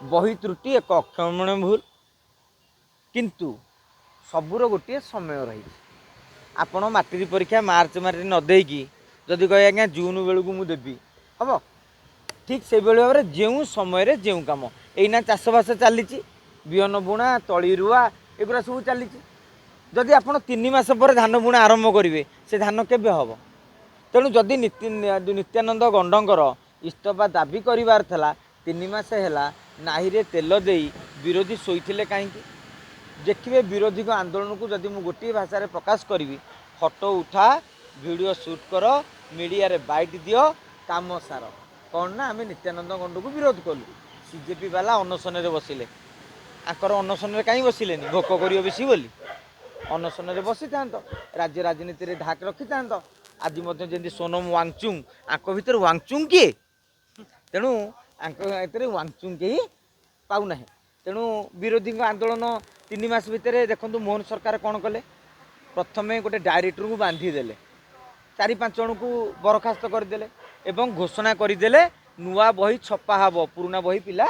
बही त्रुटि एक अक्षमण भूल किंतु सबूर गोटे समय रही आपण मैट्रिक परीक्षा मार्च मारे नदेकी जदि कहे आज्ञा जून बेलू मुझे हम ठीक से भाव में जो समय जो कम एना चाषबास चली बिहन बुणा तली रुआ एगुरा सब चली जदि आप 3 मास पर धान बुणा आरंभ करेंगे से धान केवे हम तेणु जदि नित्यानंद गंडर इस्तफा दाबी करार था 3 मास है नाहीरे तेल दे विरोधी शोते कहीं देखिए विरोधी आंदोलन को जदि मुझे गोटे भाषा प्रकाश करी फोटो उठा वीडियो शूट कर मीडिया रे बाइट दियो काम सार कौन ना आम नित्यानंद गंड को विरोध कलु सीजेपी वाला अनशन बसिले आकर अनशन कहीं बसिले भोक कर बेसी बोली अनशन बसी था राज्य राजनीति में ढाक रखी था आज जमी सोनम वांगचुंग आंक भर वांगचुंग किए तेणु आंक वांगचुंग कहीं पाऊना तेणु विरोधी आंदोलन 3 मास भितर देखो मोहन सरकार कौन कले प्रथम गोटे डायरेक्टर को बांधीदेले 4-5 जन को बरखास्त करदे एवं घोषणा करदे नुआ बही छपा हम पुराना बही पिला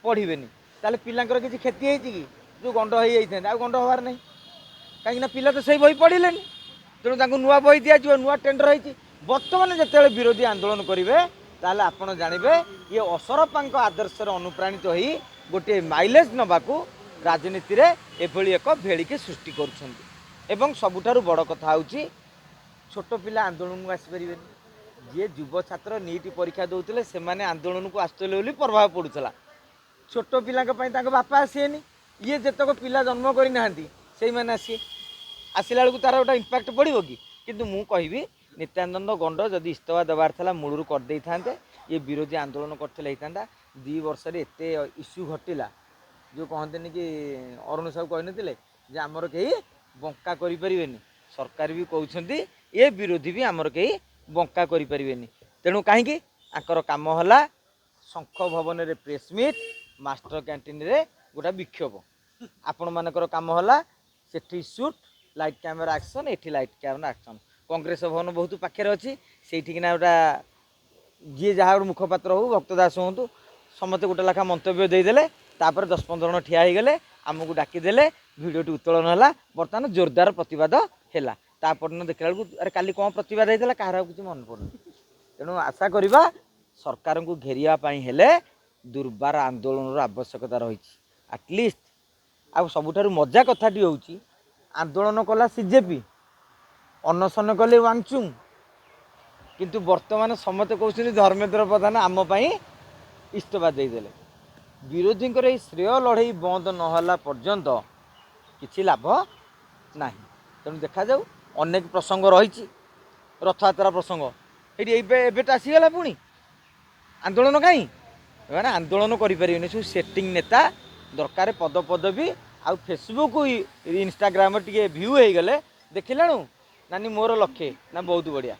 पढ़े ताले पिलांकर किसी क्षति होती कि जो गंड हो गंड हबार नहीं कहीं पिला तो सही बही पढ़ले तेणु नुआ बही दिज्व नुआ टेंडर होती बर्तमान जिते विरोधी आंदोलन करेंगे ताले आपण जानवे ये असरपा आदर्श अनुप्राणित हो गोटे माइलेज नवाकू राजनीति रे एभली एक भेड़िके सृष्टि करुँच सबुठारु बड़ कथा हूँ छोट पिला आंदोलन को आसपारे जी युव छात्र नीट परीक्षा दौले से आंदोलन को आसुले प्रभाव पड़ूला छोट पिला बापा आसीनी ये जितक पिला जन्म करना से आसी आसला बेलू तार गोटे इम्पैक्ट पड़ो कि किंतु मु कहि नित्यानंद गंड जदि इस्तफा देवार था मूलू करदे था ये विरोधी आंदोलन करते 2 वर्ष एत इश्यू घटला जो कहते कि अरुण साहू कहते आमर कहीं बंका करें सरकार भी कहते ये विरोधी भी आमर कहीं बंका करें तेणु कहीं आकर कम है शंख भवन रे प्रेस मीट मास्टर कैंटीन रे गोटा विक्षोभ आपण मानकर कम है सेठी सुट लाइट कैमेरा एक्शन एठी लाइट कैमेरा एक्शन कांग्रेस भवन बहुत पाखे अच्छी से गोटा जी जहाँ मुखपात्र हो भक्तदास हूँ समस्ते गोटे लेखा मंतव्य देदेले तापर 10-15 जन ठिया होगले आमको डाकिदेले भिडियोटी उत्तोलन है बर्तमान जोरदार प्रतिवाद है तापर देखला बेलू अरे काली कौन प्रतिवाद होता कहार किसी मन पड़े तेणु आशा करवा सरकार को घेरियापाई हेले दुर्बार आंदोलन आवश्यकता रही आटलिस्ट आ सबुठारु मजा कथाटी हूँ आंदोलन कला सीजेपी अनशन कले वांगचुंग किंतु वर्तमान समस्त कहते धर्मेंद्र प्रधान आम इस्तफा देदेले विरोधी श्रेय लड़े बंद नहला पर्यंत किसी लाभ ना तेणु देखा जाऊ अनेक प्रसंग रही रथयात्रा प्रसंग ये आसीगला पुणी आंदोलन कहीं मैंने आंदोलन करें सब सेटिंग नेता दरकार पद पदवी आउ फेसबुक इंस्टाग्राम टे भ्यू हो गले देखिलु नानी मोर लक्ष्य ना बहुत बढ़िया।